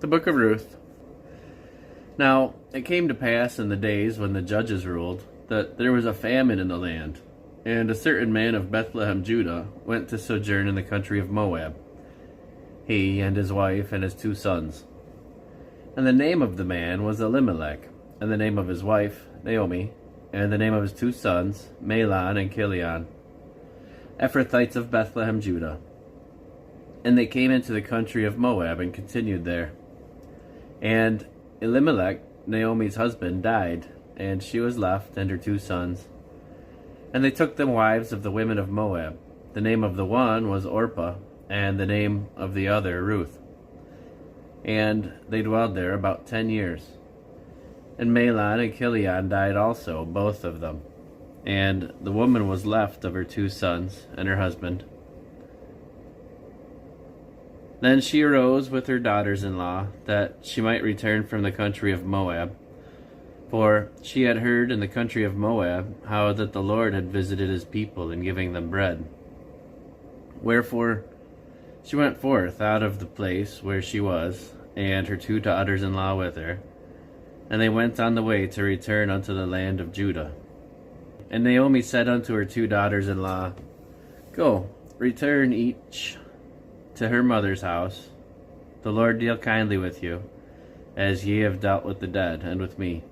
The Book of Ruth. Now it came to pass in the days when the judges ruled that there was a famine in the land, and a certain man of Bethlehem, Judah, went to sojourn in the country of Moab, he and his wife and his 2 sons. And the name of the man was Elimelech, and the name of his wife Naomi, and the name of his 2 sons Mahlon and Chilion, Ephrathites of Bethlehem, Judah. And they came into the country of Moab and continued there. And Elimelech, Naomi's husband, died, and she was left and her 2 sons. And they took them wives of the women of Moab. The name of the one was Orpah, and the name of the other Ruth. And they dwelled there about 10 years. And Mahlon and Chilion died also, both of them. And the woman was left of her 2 sons and her husband. Then she arose with her daughters-in-law, that she might return from the country of Moab. For she had heard in the country of Moab how that the Lord had visited his people in giving them bread. Wherefore she went forth out of the place where she was, and her 2 daughters-in-law with her, and they went on the way to return unto the land of Judah. And Naomi said unto her 2 daughters-in-law, Go, return each to her mother's house. The Lord deal kindly with you, as ye have dealt with the dead, and with me.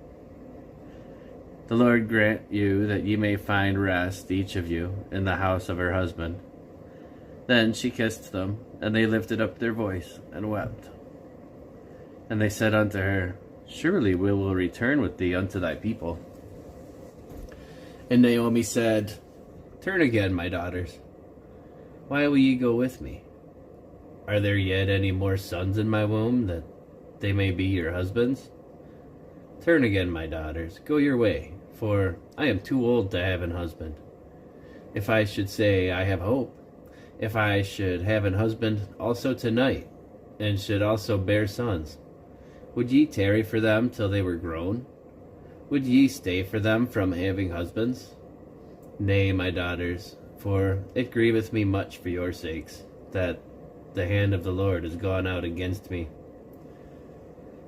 The Lord grant you that ye may find rest, each of you, in the house of her husband. Then she kissed them, and they lifted up their voice, and wept. And they said unto her, Surely we will return with thee unto thy people. And Naomi said, Turn again, my daughters. Why will ye go with me? Are there yet any more sons in my womb, that they may be your husbands? Turn again, my daughters, go your way, for I am too old to have an husband. If I should say, I have hope, if I should have an husband also tonight, and should also bear sons, would ye tarry for them till they were grown? Would ye stay for them from having husbands? Nay, my daughters, for it grieveth me much for your sakes, that the hand of the Lord is gone out against me.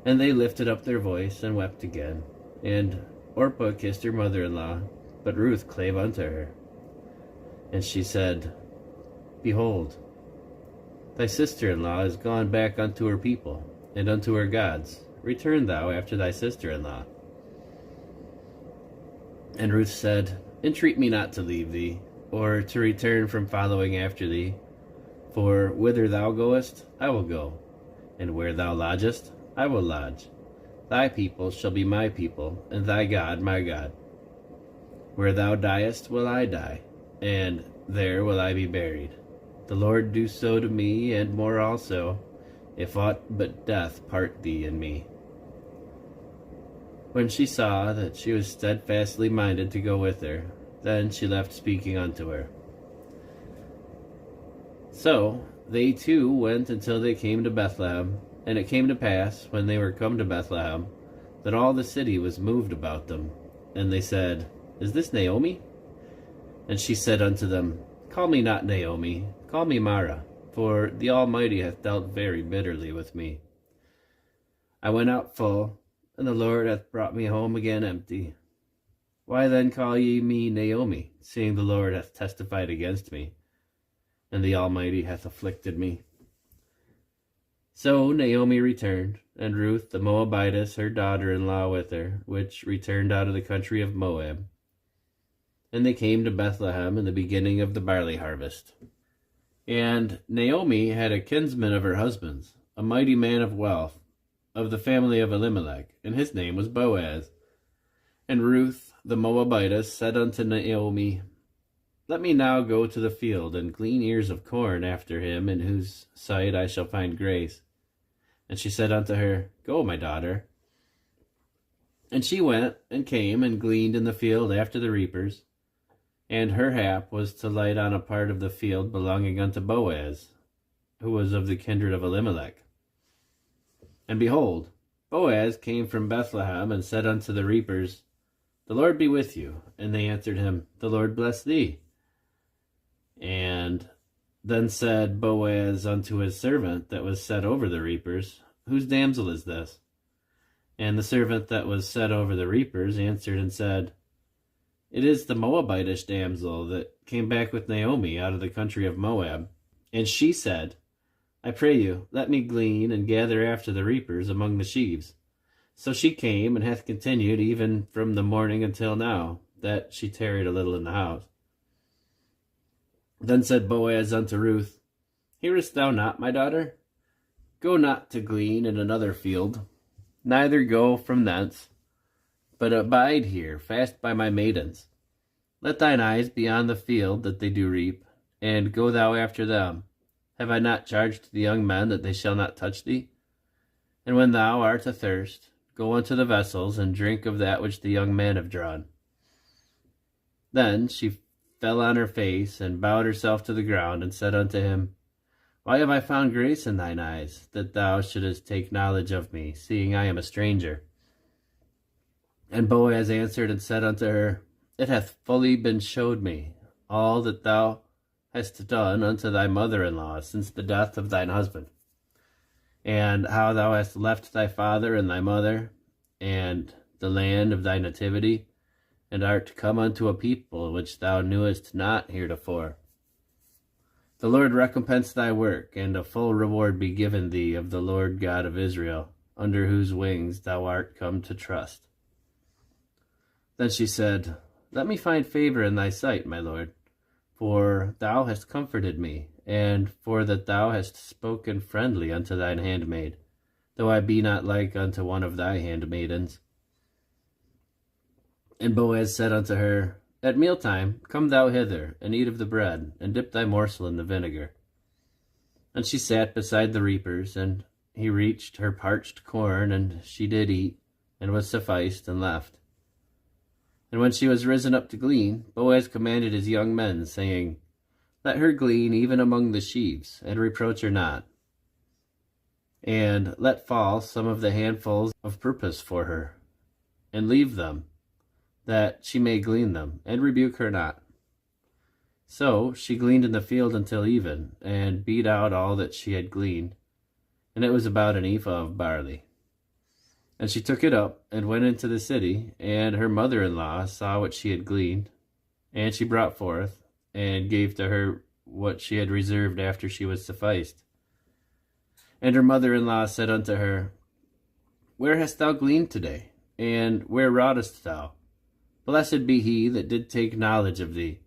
And they lifted up their voice and wept again. And Orpah kissed her mother-in-law, but Ruth clave unto her. And she said, Behold, thy sister-in-law is gone back unto her people, and unto her gods. Return thou after thy sister-in-law. And Ruth said, Entreat me not to leave thee, or to return from following after thee. For whither thou goest, I will go, and where thou lodgest, I will lodge. Thy people shall be my people, and thy God my God. Where thou diest will I die, and there will I be buried. The Lord do so to me, and more also, if aught but death part thee and me. When she saw that she was steadfastly minded to go with her, then she left speaking unto her. So they 2 went until they came to Bethlehem. And it came to pass, when they were come to Bethlehem, that all the city was moved about them. And they said, Is this Naomi? And she said unto them, Call me not Naomi, call me Mara, for the Almighty hath dealt very bitterly with me. I went out full, and the Lord hath brought me home again empty. Why then call ye me Naomi, seeing the Lord hath testified against me, and the Almighty hath afflicted me? So Naomi returned, and Ruth the Moabitess her daughter-in-law with her, which returned out of the country of Moab. And they came to Bethlehem in the beginning of the barley harvest. And Naomi had a kinsman of her husband's, a mighty man of wealth, of the family of Elimelech, and his name was Boaz. And Ruth the Moabitess said unto Naomi, Let me now go to the field, and glean ears of corn after him, in whose sight I shall find grace. And she said unto her, Go, my daughter. And she went, and came, and gleaned in the field after the reapers. And her hap was to light on a part of the field belonging unto Boaz, who was of the kindred of Elimelech. And behold, Boaz came from Bethlehem, and said unto the reapers, The Lord be with you. And they answered him, The Lord bless thee. And then said Boaz unto his servant that was set over the reapers, whose damsel is this? And the servant that was set over the reapers answered and said, It is the Moabitish damsel that came back with Naomi out of the country of Moab. And she said, I pray you, let me glean and gather after the reapers among the sheaves. So she came, and hath continued even from the morning until now, that she tarried a little in the house. Then said Boaz unto Ruth, Hearest thou not, my daughter? Go not to glean in another field, neither go from thence, but abide here, fast by my maidens. Let thine eyes be on the field that they do reap, and go thou after them. Have I not charged the young men that they shall not touch thee? And when thou art athirst, go unto the vessels, and drink of that which the young men have drawn. Then she fell on her face, and bowed herself to the ground, and said unto him, Why have I found grace in thine eyes, that thou shouldest take knowledge of me, seeing I am a stranger? And Boaz answered and said unto her, It hath fully been showed me, all that thou hast done unto thy mother-in-law since the death of thine husband, and how thou hast left thy father and thy mother, and the land of thy nativity, and art come unto a people which thou knewest not heretofore. The Lord recompense thy work, and a full reward be given thee of the Lord God of Israel, under whose wings thou art come to trust. Then she said, Let me find favor in thy sight, my lord, for thou hast comforted me, and for that thou hast spoken friendly unto thine handmaid, though I be not like unto one of thy handmaidens. And Boaz said unto her, At mealtime come thou hither, and eat of the bread, and dip thy morsel in the vinegar. And she sat beside the reapers, and he reached her parched corn, and she did eat, and was sufficed, and left. And when she was risen up to glean, Boaz commanded his young men, saying, Let her glean even among the sheaves, and reproach her not. And let fall some of the handfuls of purpose for her, and leave them, that she may glean them, and rebuke her not. So she gleaned in the field until even, and beat out all that she had gleaned, and it was about an ephah of barley. And she took it up, and went into the city, and her mother-in-law saw what she had gleaned, and she brought forth, and gave to her what she had reserved after she was sufficed. And her mother-in-law said unto her, Where hast thou gleaned today? And where wroughtest thou? Blessed be he that did take knowledge of thee.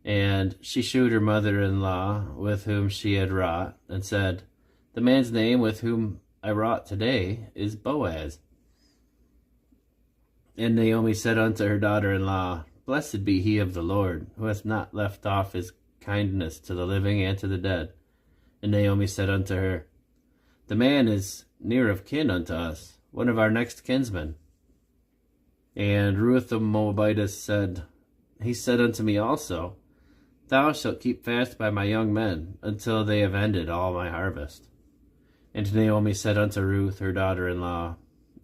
And she shewed her mother-in-law with whom she had wrought, and said, The man's name with whom I wrought today is Boaz. And Naomi said unto her daughter-in-law, Blessed be he of the Lord, who hath not left off his kindness to the living and to the dead. And Naomi said unto her, The man is near of kin unto us, one of our next kinsmen. And Ruth the Moabitess said, He said unto me also, Thou shalt keep fast by my young men, until they have ended all my harvest. And Naomi said unto Ruth her daughter-in-law,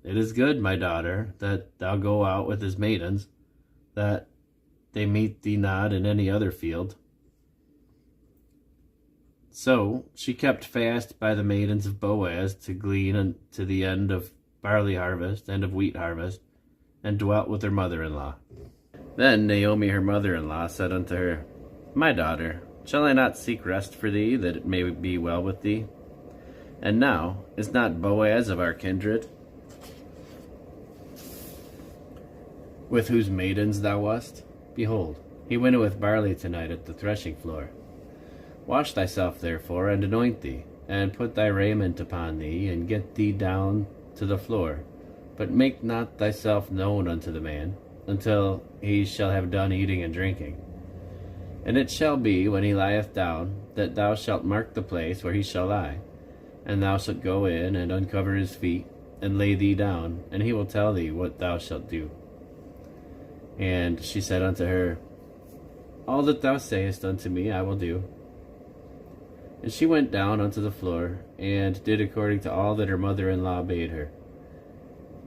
It is good, my daughter, that thou go out with his maidens, that they meet thee not in any other field. So she kept fast by the maidens of Boaz to glean unto the end of barley harvest and of wheat harvest, and dwelt with her mother-in-law. Then Naomi her mother-in-law said unto her, My daughter, shall I not seek rest for thee, that it may be well with thee? And now, is not Boaz of our kindred, with whose maidens thou wast? Behold, he winnoweth barley tonight at the threshing floor. Wash thyself therefore, and anoint thee, and put thy raiment upon thee, and get thee down to the floor. But make not thyself known unto the man, until he shall have done eating and drinking. And it shall be, when he lieth down, that thou shalt mark the place where he shall lie. And thou shalt go in, and uncover his feet, and lay thee down, and he will tell thee what thou shalt do. And she said unto her, All that thou sayest unto me I will do. And she went down unto the floor, and did according to all that her mother-in-law bade her.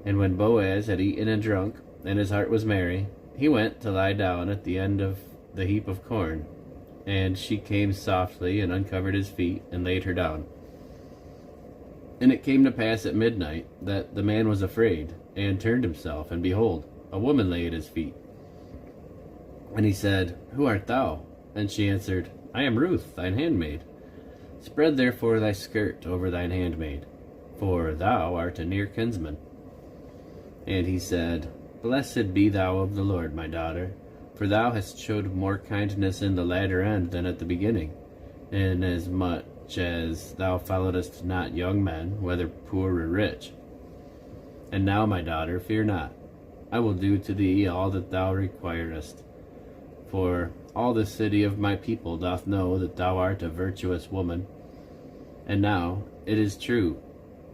And when Boaz had eaten and drunk, and his heart was merry, he went to lie down at the end of the heap of corn. And she came softly, and uncovered his feet, and laid her down. And it came to pass at midnight that the man was afraid, and turned himself, and behold, a woman lay at his feet. And he said, Who art thou? And she answered, I am Ruth, thine handmaid. Spread therefore thy skirt over thine handmaid, for thou art a near kinsman. And he said, Blessed be thou of the Lord, my daughter, for thou hast showed more kindness in the latter end than at the beginning, inasmuch as thou followedst not young men, whether poor or rich. And now, my daughter, fear not. I will do to thee all that thou requirest. For all the city of my people doth know that thou art a virtuous woman. And now it is true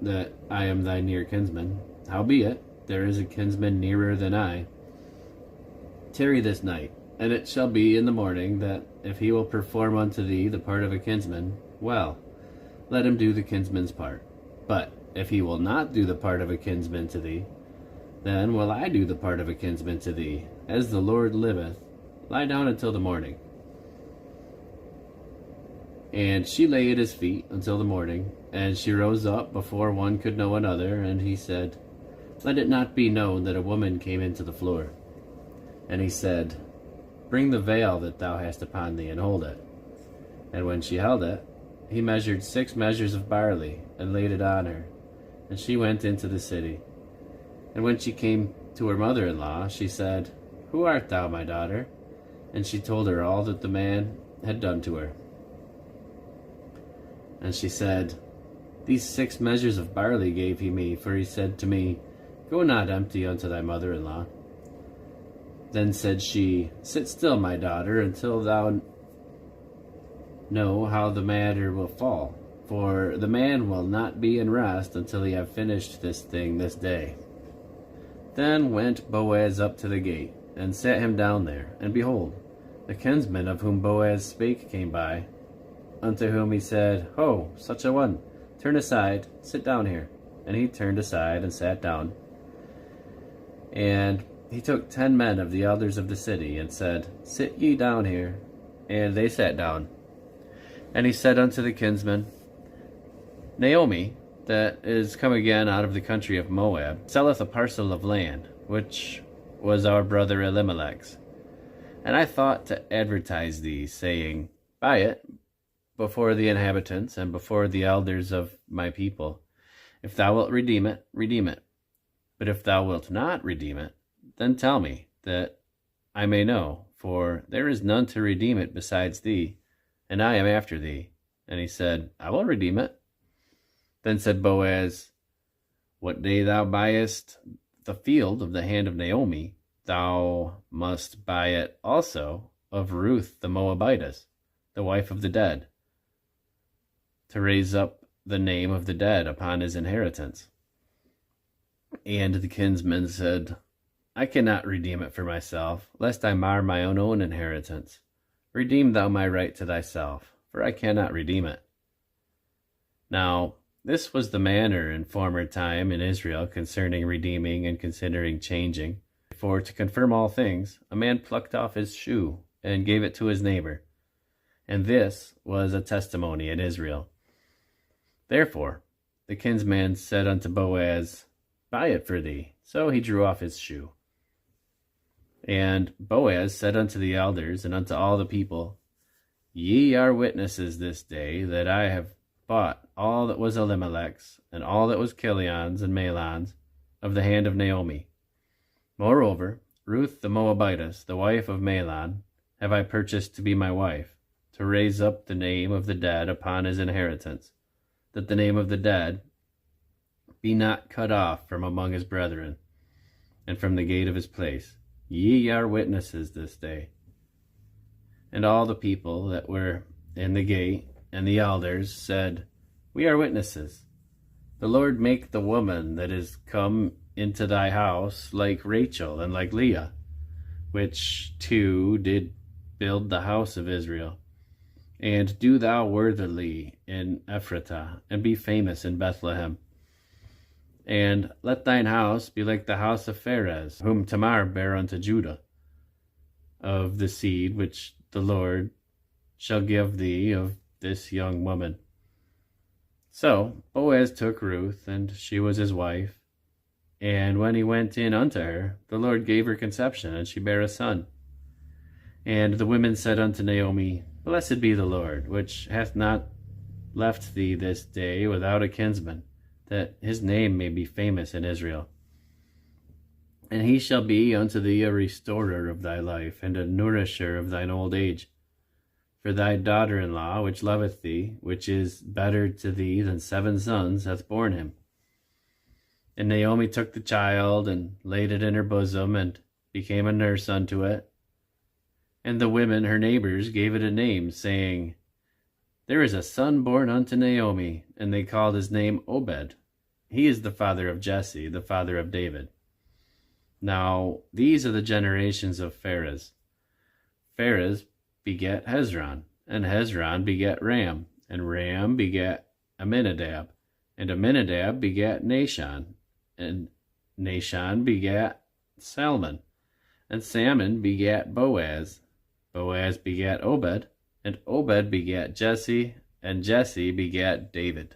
that I am thy near kinsman. Howbeit, there is a kinsman nearer than I. Tarry this night, and it shall be in the morning that if he will perform unto thee the part of a kinsman, well, let him do the kinsman's part. But if he will not do the part of a kinsman to thee, then will I do the part of a kinsman to thee. As the Lord liveth, lie down until the morning. And she lay at his feet until the morning, and she rose up before one could know another, and he said, Let it not be known that a woman came into the floor. And he said, Bring the veil that thou hast upon thee, and hold it. And when she held it, he measured 6 measures of barley, and laid it on her. And she went into the city. And when she came to her mother-in-law, she said, Who art thou, my daughter? And she told her all that the man had done to her. And she said, These 6 measures of barley gave he me, for he said to me, Go not empty unto thy mother-in-law. Then said she, Sit still, my daughter, until thou know how the matter will fall. For the man will not be in rest until he have finished this thing this day. Then went Boaz up to the gate, and sat him down there. And behold, the kinsman of whom Boaz spake came by, unto whom he said, Ho, such a one, turn aside, sit down here. And he turned aside and sat down. And he took 10 men of the elders of the city, and said, Sit ye down here. And they sat down. And he said unto the kinsman, Naomi, that is come again out of the country of Moab, selleth a parcel of land, which was our brother Elimelech's. And I thought to advertise thee, saying, Buy it before the inhabitants, and before the elders of my people. If thou wilt redeem it, redeem it. But if thou wilt not redeem it, then tell me, that I may know, for there is none to redeem it besides thee, and I am after thee. And he said, I will redeem it. Then said Boaz, What day thou buyest the field of the hand of Naomi, thou must buy it also of Ruth the Moabitess, the wife of the dead, to raise up the name of the dead upon his inheritance. And the kinsman said, I cannot redeem it for myself, lest I mar my own inheritance. Redeem thou my right to thyself, for I cannot redeem it. Now, this was the manner in former time in Israel concerning redeeming and considering changing. For to confirm all things, a man plucked off his shoe and gave it to his neighbor. And this was a testimony in Israel. Therefore the kinsman said unto Boaz, Buy it for thee. So he drew off his shoe. And Boaz said unto the elders and unto all the people, Ye are witnesses this day that I have bought all that was Elimelech's, and all that was Kilion's and Mahlon's, of the hand of Naomi. Moreover, Ruth the Moabitess, the wife of Mahlon, have I purchased to be my wife, to raise up the name of the dead upon his inheritance, that the name of the dead be not cut off from among his brethren, and from the gate of his place. Ye are witnesses this day. And all the people that were in the gate and the elders said, We are witnesses. The Lord make the woman that is come into thy house like Rachel and like Leah, which two did build the house of Israel. And do thou worthily in Ephratah, and be famous in Bethlehem. And let thine house be like the house of Pharez, whom Tamar bare unto Judah, of the seed which the Lord shall give thee of this young woman. So Boaz took Ruth, and she was his wife. And when he went in unto her, the Lord gave her conception, and she bare a son. And the women said unto Naomi, Blessed be the Lord, which hath not left thee this day without a kinsman, that his name may be famous in Israel. And he shall be unto thee a restorer of thy life, and a nourisher of thine old age. For thy daughter-in-law, which loveth thee, which is better to thee than 7 sons, hath borne him. And Naomi took the child, and laid it in her bosom, and became a nurse unto it. And the women, her neighbors, gave it a name, saying, There is a son born unto Naomi, and they called his name Obed. He is the father of Jesse, the father of David. Now these are the generations of Pharez. Pharez begat Hezron, and Hezron begat Ram, and Ram begat Amminadab, and Amminadab begat Nahshon, and Nahshon begat Salmon, and Salmon begat Boaz. Boaz begat Obed, and Obed begat Jesse, and Jesse begat David.